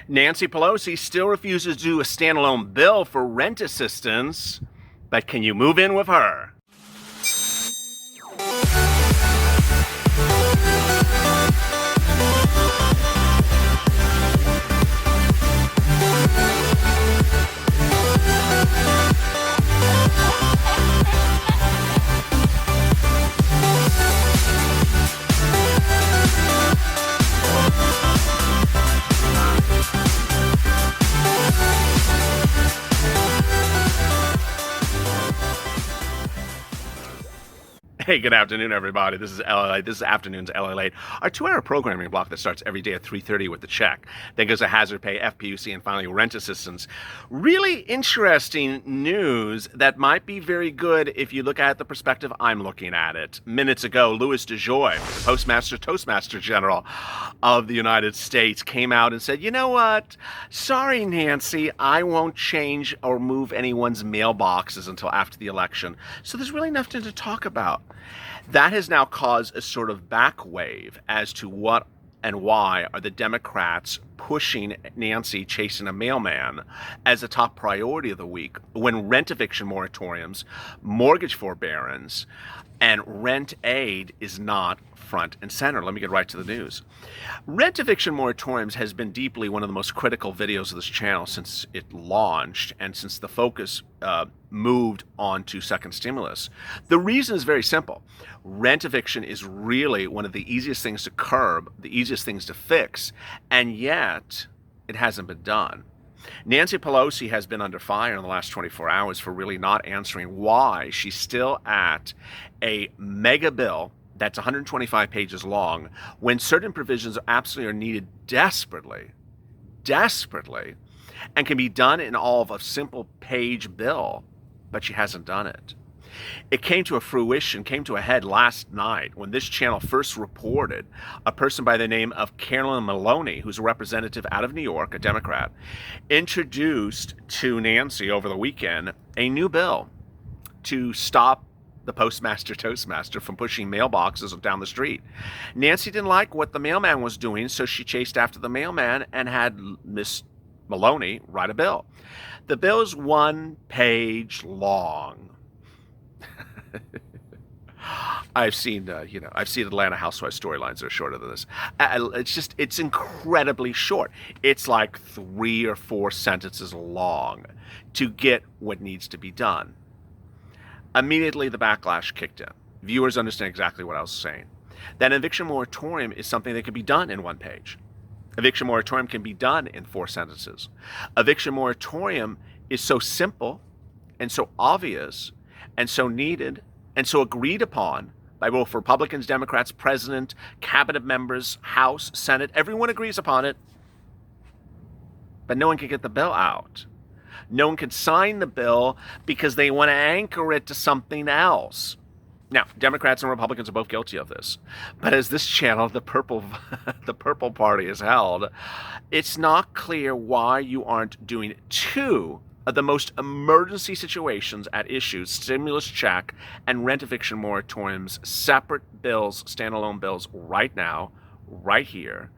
Nancy Pelosi still refuses to do a standalone bill for rent assistance, but can you move in with her? Hey, good afternoon, everybody. This is LALATE. This is afternoon's LALATE, our 2-hour programming block that starts every day at 3:30 with the check. Then goes to hazard pay, FPUC, and finally rent assistance. Really interesting news that might be very good if you look at the perspective I'm looking at it. Minutes ago, Louis DeJoy, the Toastmaster General of the United States, came out and said, you know what? Sorry, Nancy, I won't change or move anyone's mailboxes until after the election. So there's really nothing to talk about. That has now caused a sort of back wave as to what and why are the Democrats pushing Nancy chasing a mailman as a top priority of the week when rent eviction moratoriums, mortgage forbearance, and rent aid is not front and center. Let me get right to the news. Rent eviction moratoriums has been deeply one of the most critical videos of this channel since it launched and since the focus moved on to second stimulus. The reason is very simple. Rent eviction is really one of the easiest things to curb, the easiest things to fix, and yet it hasn't been done. Nancy Pelosi has been under fire in the last 24 hours for really not answering why she's still at a mega bill that's 125 pages long when certain provisions absolutely are needed desperately, and can be done in all of a simple page bill, but she hasn't done it. It came to a head last night when this channel first reported a person by the name of Carolyn Maloney, who's a representative out of New York, a Democrat, introduced to Nancy over the weekend a new bill to stop the Toastmaster from pushing mailboxes down the street. Nancy didn't like what the mailman was doing, so she chased after the mailman and had Miss Maloney write a bill. The bill is 1 page long. I've seen Atlanta Housewives storylines that are shorter than this. It's incredibly short. It's like 3 or 4 sentences long to get what needs to be done. Immediately, the backlash kicked in. Viewers understand exactly what I was saying. That eviction moratorium is something that can be done in 1 page. Eviction moratorium can be done in 4 sentences. Eviction moratorium is so simple and so obvious and so needed and so agreed upon by both Republicans, Democrats, President, cabinet members, House, Senate. Everyone agrees upon it, but no one can get the bill out. No one can sign the bill because they want to anchor it to something else. Now, Democrats and Republicans are both guilty of this. But as this channel, the Purple Party, is held, it's not clear why you aren't doing 2 of the most emergency situations at issue, stimulus check and rent eviction moratoriums, separate bills, standalone bills, right now, right here,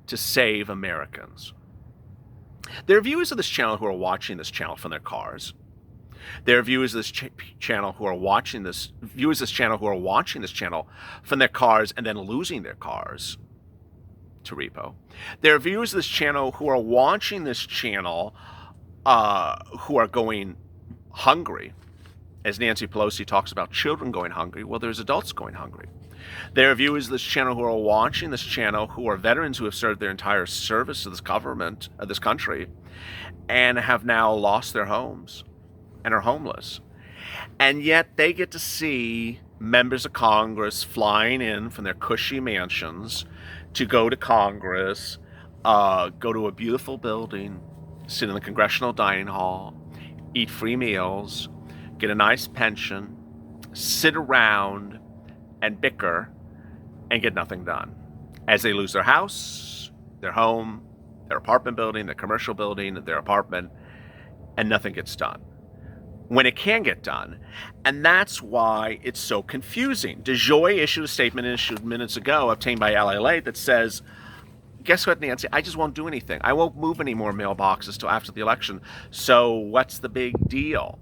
to save Americans. There are viewers of this channel who are watching this channel from their cars. There are viewers of this channel who are watching this channel from their cars and then losing their cars to repo. There are viewers of this channel who are watching this channel who are going hungry. As Nancy Pelosi talks about children going hungry, well, there's adults going hungry. There are viewers of this channel who are watching this channel who are veterans who have served their entire service to this government, of this country, and have now lost their homes and are homeless. And yet they get to see members of Congress flying in from their cushy mansions to go to Congress, go to a beautiful building, sit in the congressional dining hall, eat free meals, get a nice pension, sit around and bicker and get nothing done as they lose their house, their home, their apartment building, their commercial building, their apartment, and nothing gets done when it can get done. And that's why it's so confusing. DeJoy issued a statement minutes ago obtained by LALATE that says, guess what, Nancy? I just won't do anything. I won't move any more mailboxes till after the election. So what's the big deal?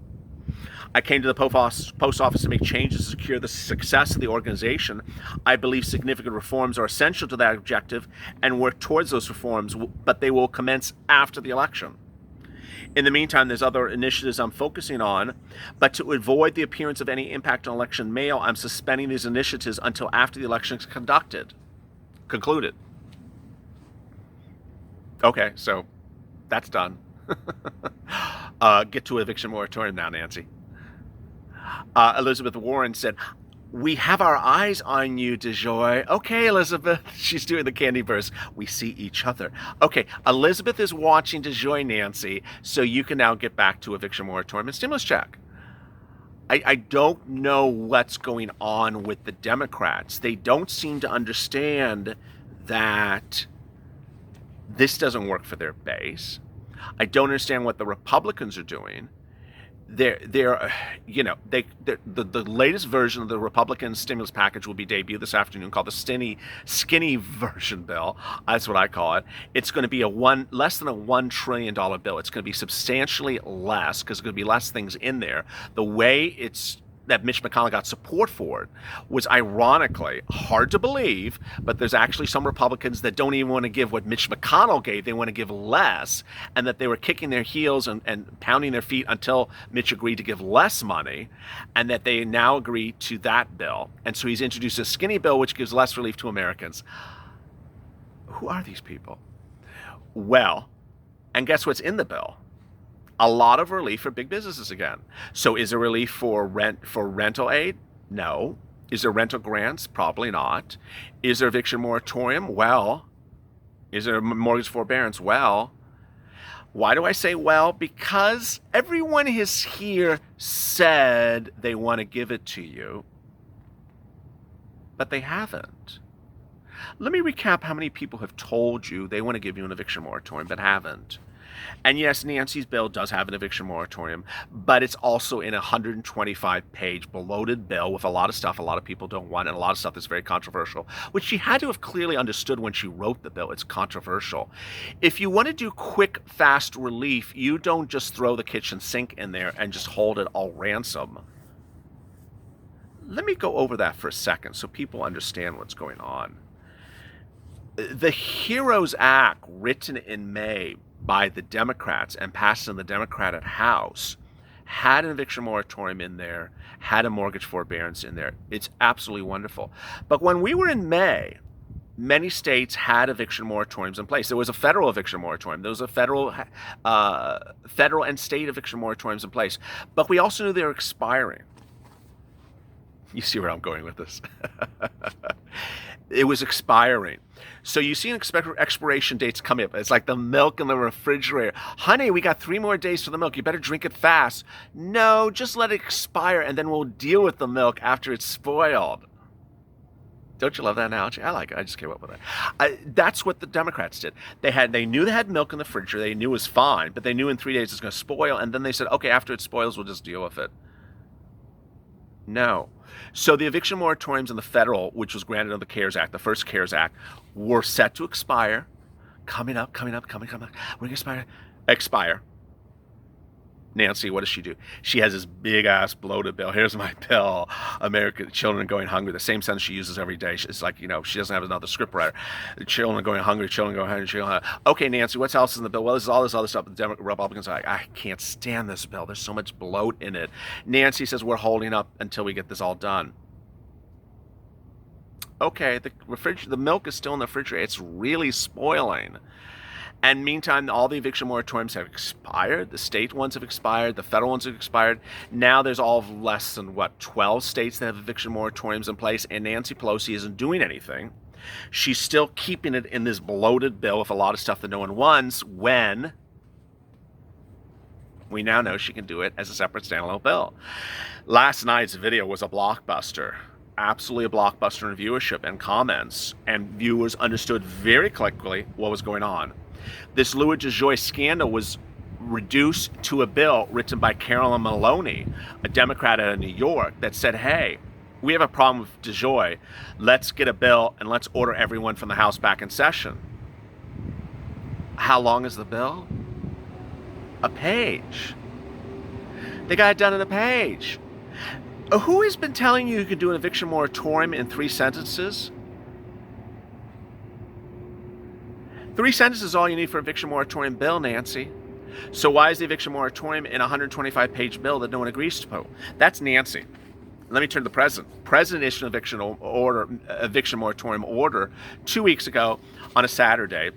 I came to the post office to make changes to secure the success of the organization. I believe significant reforms are essential to that objective and work towards those reforms, but they will commence after the election. In the meantime, there's other initiatives I'm focusing on, but to avoid the appearance of any impact on election mail, I'm suspending these initiatives until after the election is concluded. Okay, so that's done. Get to eviction moratorium now, Nancy. Elizabeth Warren said, "We have our eyes on you, DeJoy." Okay, Elizabeth. She's doing the candy burst. We see each other. Okay, Elizabeth is watching DeJoy, Nancy, so you can now get back to eviction moratorium and stimulus check. I don't know what's going on with the Democrats. They don't seem to understand that this doesn't work for their base. I don't understand what the Republicans are doing. The latest version of the Republican stimulus package will be debuted this afternoon, called the skinny version bill. That's what I call it. It's going to be less than a $1 trillion bill. It's going to be substantially less because there's going to be less things in there. The way that Mitch McConnell got support for it was ironically hard to believe, but there's actually some Republicans that don't even want to give what Mitch McConnell gave. They want to give less, and that they were kicking their heels and pounding their feet until Mitch agreed to give less money, and that they now agree to that bill. And so he's introduced a skinny bill which gives less relief to Americans. Who are these people? Well, and guess what's in the bill? A lot of relief for big businesses again. So is there relief for rental aid? No. Is there rental grants? Probably not. Is there eviction moratorium? Well. Is there mortgage forbearance? Well. Why do I say well? Because everyone has here said they want to give it to you, but they haven't. Let me recap how many people have told you they want to give you an eviction moratorium but haven't. And yes, Nancy's bill does have an eviction moratorium, but it's also in a 125-page bloated bill with a lot of stuff a lot of people don't want and a lot of stuff that's very controversial, which she had to have clearly understood when she wrote the bill. It's controversial. If you want to do quick, fast relief, you don't just throw the kitchen sink in there and just hold it all ransom. Let me go over that for a second so people understand what's going on. The HEROES Act, written in May by the Democrats and passed in the Democratic House, had an eviction moratorium in there, had a mortgage forbearance in there. It's absolutely wonderful. But when we were in May, many states had eviction moratoriums in place. There was a federal eviction moratorium. There was a federal and state eviction moratoriums in place. But we also knew they were expiring. You see where I'm going with this. It was expiring. So you see expiration dates come up. It's like the milk in the refrigerator. Honey, we got 3 more days for the milk. You better drink it fast. No, just let it expire and then we'll deal with the milk after it's spoiled. Don't you love that analogy? I like it. I just came up with it. That's what the Democrats did. They knew they had milk in the refrigerator. They knew it was fine, but they knew in 3 days it's going to spoil. And then they said, okay, after it spoils, we'll just deal with it. No. So the eviction moratoriums in the federal, which was granted under the CARES Act, the first CARES Act, were set to expire. Coming up. We're going to expire. Nancy, what does she do? She has this big-ass bloated bill. Here's my bill. American children going hungry. The same sentence she uses every day. It's like, she doesn't have another scriptwriter. Children going hungry, children going hungry. Okay, Nancy, what else is in the bill? Well, there's all this other stuff. The Republicans are like, I can't stand this bill. There's so much bloat in it. Nancy says we're holding up until we get this all done. Okay, the milk is still in the refrigerator. It's really spoiling. And meantime, all the eviction moratoriums have expired. The state ones have expired. The federal ones have expired. Now there's all of less than, 12 states that have eviction moratoriums in place, and Nancy Pelosi isn't doing anything. She's still keeping it in this bloated bill with a lot of stuff that no one wants, when we now know she can do it as a separate standalone bill. Last night's video was a blockbuster. Absolutely a blockbuster in viewership and comments, and viewers understood very quickly what was going on. This Louis DeJoy scandal was reduced to a bill written by Carolyn Maloney, a Democrat out of New York, that said, hey, we have a problem with DeJoy. Let's get a bill and let's order everyone from the House back in session. How long is the bill? A page. They got it done in a page. Who has been telling you can do an eviction moratorium in 3 sentences? 3 sentences is all you need for an eviction moratorium bill, Nancy. So why is the eviction moratorium in a 125-page bill that no one agrees to? That's Nancy. Let me turn to the president. President issued an eviction moratorium order 2 weeks ago on a Saturday.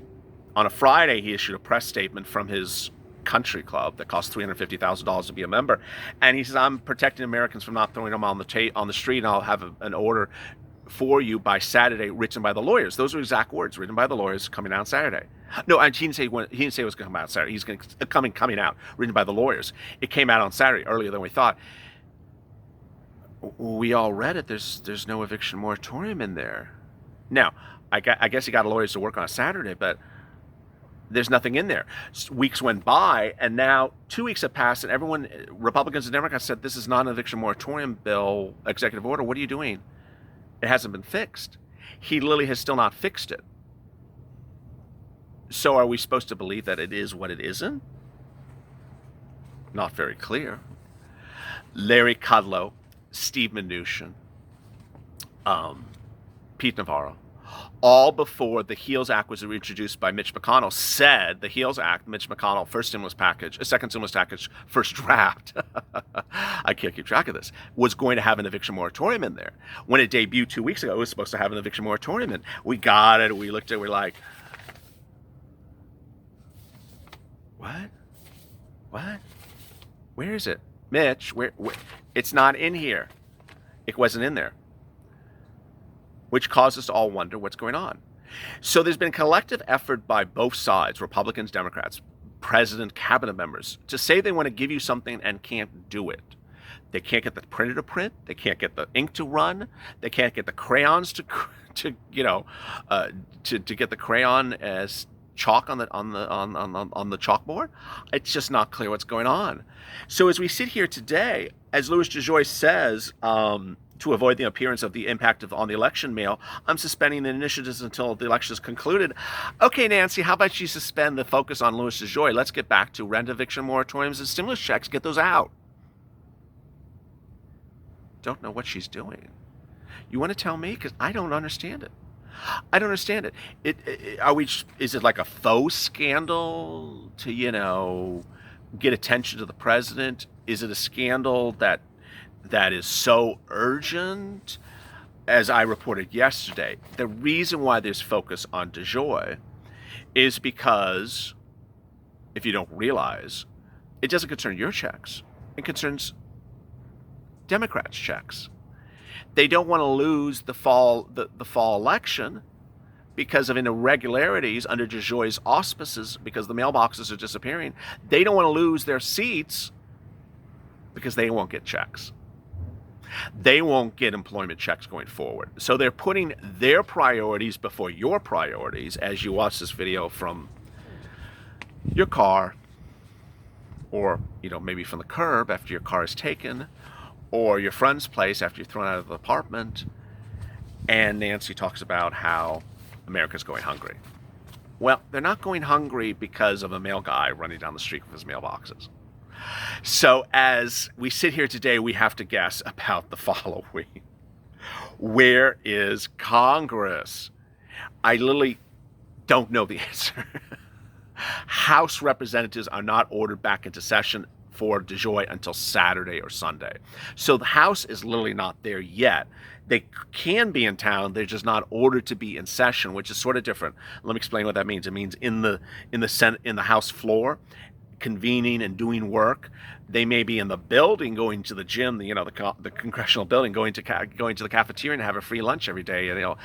On a Friday, he issued a press statement from his country club that costs $350,000 to be a member, and he says, I'm protecting Americans from not throwing them on the street, and I'll have an order for you by Saturday written by the lawyers. Those are exact words, written by the lawyers, coming out Saturday. No, and he didn't say it was going to come out Saturday. He's coming out, written by the lawyers. It came out on Saturday, earlier than we thought. We all read it. There's no eviction moratorium in there. Now, I guess he got lawyers to work on a Saturday, but there's nothing in there. Weeks went by, and now 2 weeks have passed, and everyone, Republicans and Democrats, said this is not an eviction moratorium bill, executive order. What are you doing? It hasn't been fixed. He literally has still not fixed it. So are we supposed to believe that it is what it isn't? Not very clear. Larry Kudlow, Steve Mnuchin, Pete Navarro, all before the HEALS Act was introduced by Mitch McConnell, said the HEALS Act, Mitch McConnell, first stimulus package, a second stimulus package, first draft, I can't keep track of this, was going to have an eviction moratorium in there. When it debuted 2 weeks ago, it was supposed to have an eviction moratorium in. We got it, we looked at it, we're like, what? What? Where is it? Mitch, where? It's not in here. It wasn't in there. Which caused us to all wonder what's going on. So there's been a collective effort by both sides, Republicans, Democrats, president, cabinet members, to say they want to give you something and can't do it. They can't get the printer to print. They can't get the ink to run. They can't get the crayons to get the crayon as chalk on the chalkboard. It's just not clear what's going on. So as we sit here today, as Louis DeJoy says, to avoid the appearance of the impact on the election mail, I'm suspending the initiatives until the election is concluded. Okay, Nancy, how about you suspend the focus on Louis DeJoy? Let's get back to rent eviction moratoriums and stimulus checks. Get those out. Don't know what she's doing. You want to tell me? Because I don't understand it. I don't understand it. Is it like a faux scandal to, get attention to the president? Is it a scandal that is so urgent? As I reported yesterday, the reason why there's focus on DeJoy is because, if you don't realize, it doesn't concern your checks. It concerns Democrats' checks. They don't want to lose the fall election because of irregularities under DeJoy's auspices, because the mailboxes are disappearing. They don't want to lose their seats because they won't get checks. They won't get employment checks going forward. So they're putting their priorities before your priorities as you watch this video from your car, or maybe from the curb after your car is taken, or your friend's place after you're thrown out of the apartment. And Nancy talks about how America's going hungry. Well, they're not going hungry because of a mail guy running down the street with his mailboxes. So as we sit here today, we have to guess about the following. Where is Congress? I literally don't know the answer. House representatives are not ordered back into session for DeJoy until Saturday or Sunday. So the House is literally not there yet. They can be in town, they're just not ordered to be in session, which is sort of different. Let me explain what that means. It means in the Senate, in the House floor, convening and doing work. They may be in the building, going to the gym, the congressional building, going to the cafeteria and have a free lunch every day, and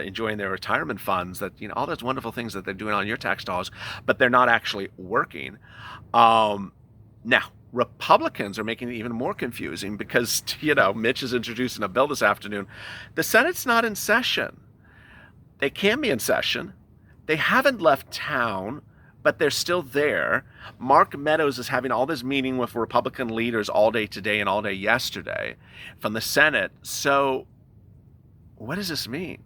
enjoying their retirement funds. That all those wonderful things that they're doing on your tax dollars, but they're not actually working. Now, Republicans are making it even more confusing because Mitch is introducing a bill this afternoon. The Senate's not in session. They can be in session. They haven't left town, but they're still there. Mark Meadows is having all this meeting with Republican leaders all day today and all day yesterday from the Senate. So what does this mean?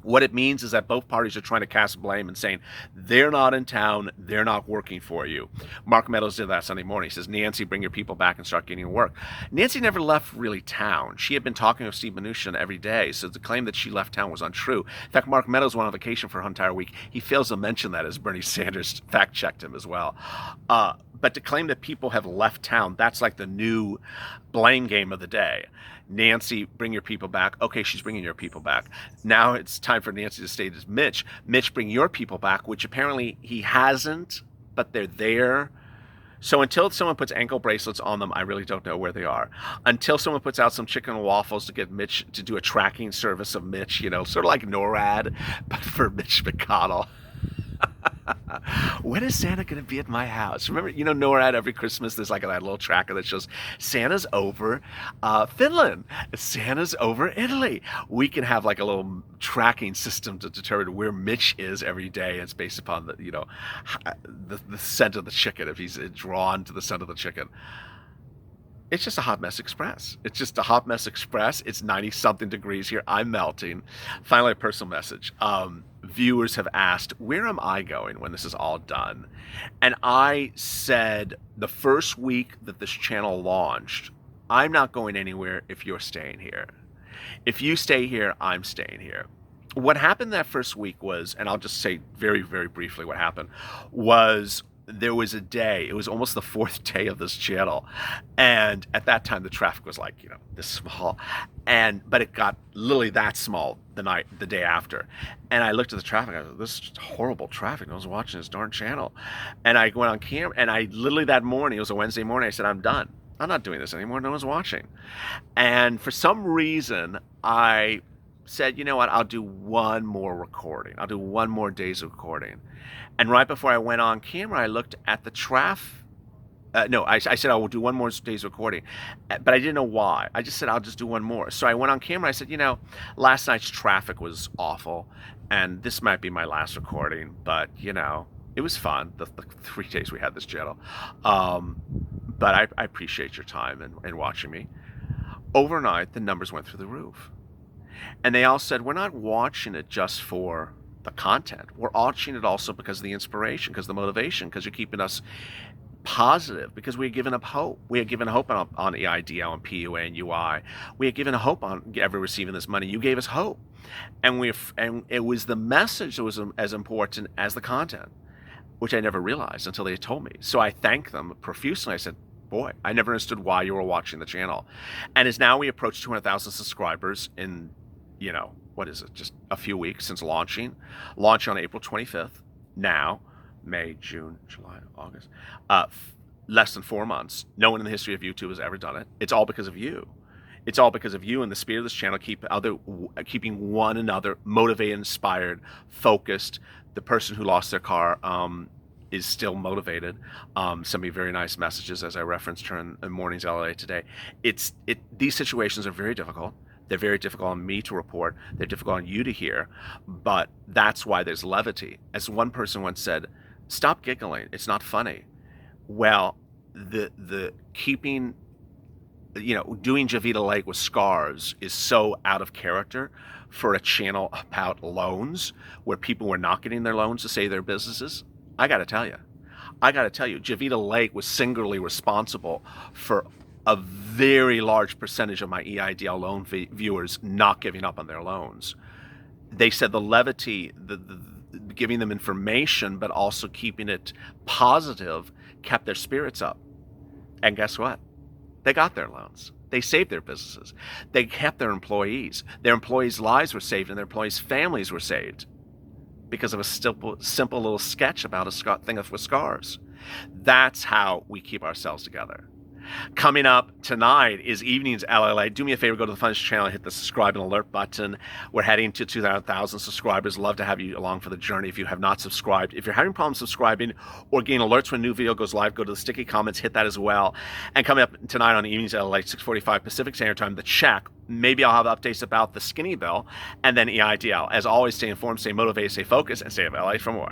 What it means is that both parties are trying to cast blame and saying, they're not in town, they're not working for you. Mark Meadows did that Sunday morning. He says, Nancy, bring your people back and start getting to work. Nancy never left really town. She had been talking with Steve Mnuchin every day, so the claim that she left town was untrue. In fact, Mark Meadows went on vacation for an entire week. He fails to mention that as Bernie Sanders fact-checked him as well. But to claim that people have left town, that's like the new blame game of the day. Nancy, bring your people back. Okay, she's bringing your people back. Now it's time for Nancy to state as Mitch. Mitch, bring your people back, which apparently he hasn't, but they're there. So until someone puts ankle bracelets on them, I really don't know where they are. Until someone puts out some chicken and waffles to get Mitch to do a tracking service of Mitch, you know, sort of like NORAD, but for Mitch McConnell. When is Santa going to be at my house? Remember, you know, NORAD, every Christmas, there's like that little tracker that shows Santa's over Finland. Santa's over Italy. We can have like a little tracking system to determine where Mitch is every day. It's based upon the, you know, the scent of the chicken, if he's drawn to the scent of the chicken. It's just a hot mess express. It's just a hot mess express. It's 90-something degrees here. I'm melting. Finally, a personal message. Viewers have asked, where am I going when this is all done? And I said the first week that this channel launched, I'm not going anywhere if you're staying here. If you stay here, I'm staying here. What happened that first week was, and I'll just say very, very briefly what happened, was there was a day, it was almost the fourth day of this channel, and at that time the traffic was like, you know, this small, but it got literally that small the day after. And I looked at the traffic, I was like, this is horrible traffic, no one's watching this darn channel. And I went on camera, and I literally that morning, it was a Wednesday morning, I said, I'm done. I'm not doing this anymore, no one's watching. And for some reason, I said, you know what, I'll do one more recording. I'll do one more day's recording. And right before I went on camera, I looked at the traffic. I said I will do one more day's recording, but I didn't know why. I just said I'll just do one more. So I went on camera. I said, you know, last night's traffic was awful, and this might be my last recording, but, you know, it was fun, the 3 days we had this channel. But I appreciate your time and watching me. Overnight, the numbers went through the roof. And they all said, we're not watching it just for the content. We're watching it also because of the inspiration, because of the motivation, because you're keeping us positive, because we are giving up hope. We are giving hope on EIDL and PUA and UI. We are giving hope on ever receiving this money. You gave us hope. And it was the message that was as important as the content, which I never realized until they told me. So I thanked them profusely. I said, boy, I never understood why you were watching the channel. And as now we approach 200,000 subscribers in, you know, what is it, just a few weeks since launching on April 25th. Now, May, June, July, August, less than 4 months. No one in the history of YouTube has ever done it. It's all because of you. It's all because of you and the spirit of this channel, keeping one another motivated, inspired, focused. The person who lost their car is still motivated. Sent me very nice messages, as I referenced her in Mornings LA today. These situations are very difficult. They're very difficult on me to report. They're difficult on you to hear, but that's why there's levity. As one person once said, stop giggling. It's not funny. Well, the keeping, you know, doing Javita Lake with scars is so out of character for a channel about loans where people were not getting their loans to save their businesses. I got to tell you, Javita Lake was singularly responsible for a very large percentage of my EIDL loan viewers not giving up on their loans. They said the levity, the giving them information, but also keeping it positive, kept their spirits up. And guess what? They got their loans. They saved their businesses. They kept their employees. Their employees' lives were saved, and their employees' families were saved because of a simple little sketch about a thing with scars. That's how we keep ourselves together. Coming up tonight is Evenings LALATE. Do me a favor, go to the Funniest channel and hit the subscribe and alert button. We're heading to 200,000 subscribers. Love to have you along for the journey if you have not subscribed. If you're having problems subscribing or getting alerts when a new video goes live, go to the sticky comments, hit that as well. And coming up tonight on Evenings LALATE, 6:45 Pacific Standard Time, the check. Maybe I'll have updates about the skinny bill and then EIDL. As always, stay informed, stay motivated, stay focused, and stay up LA for more.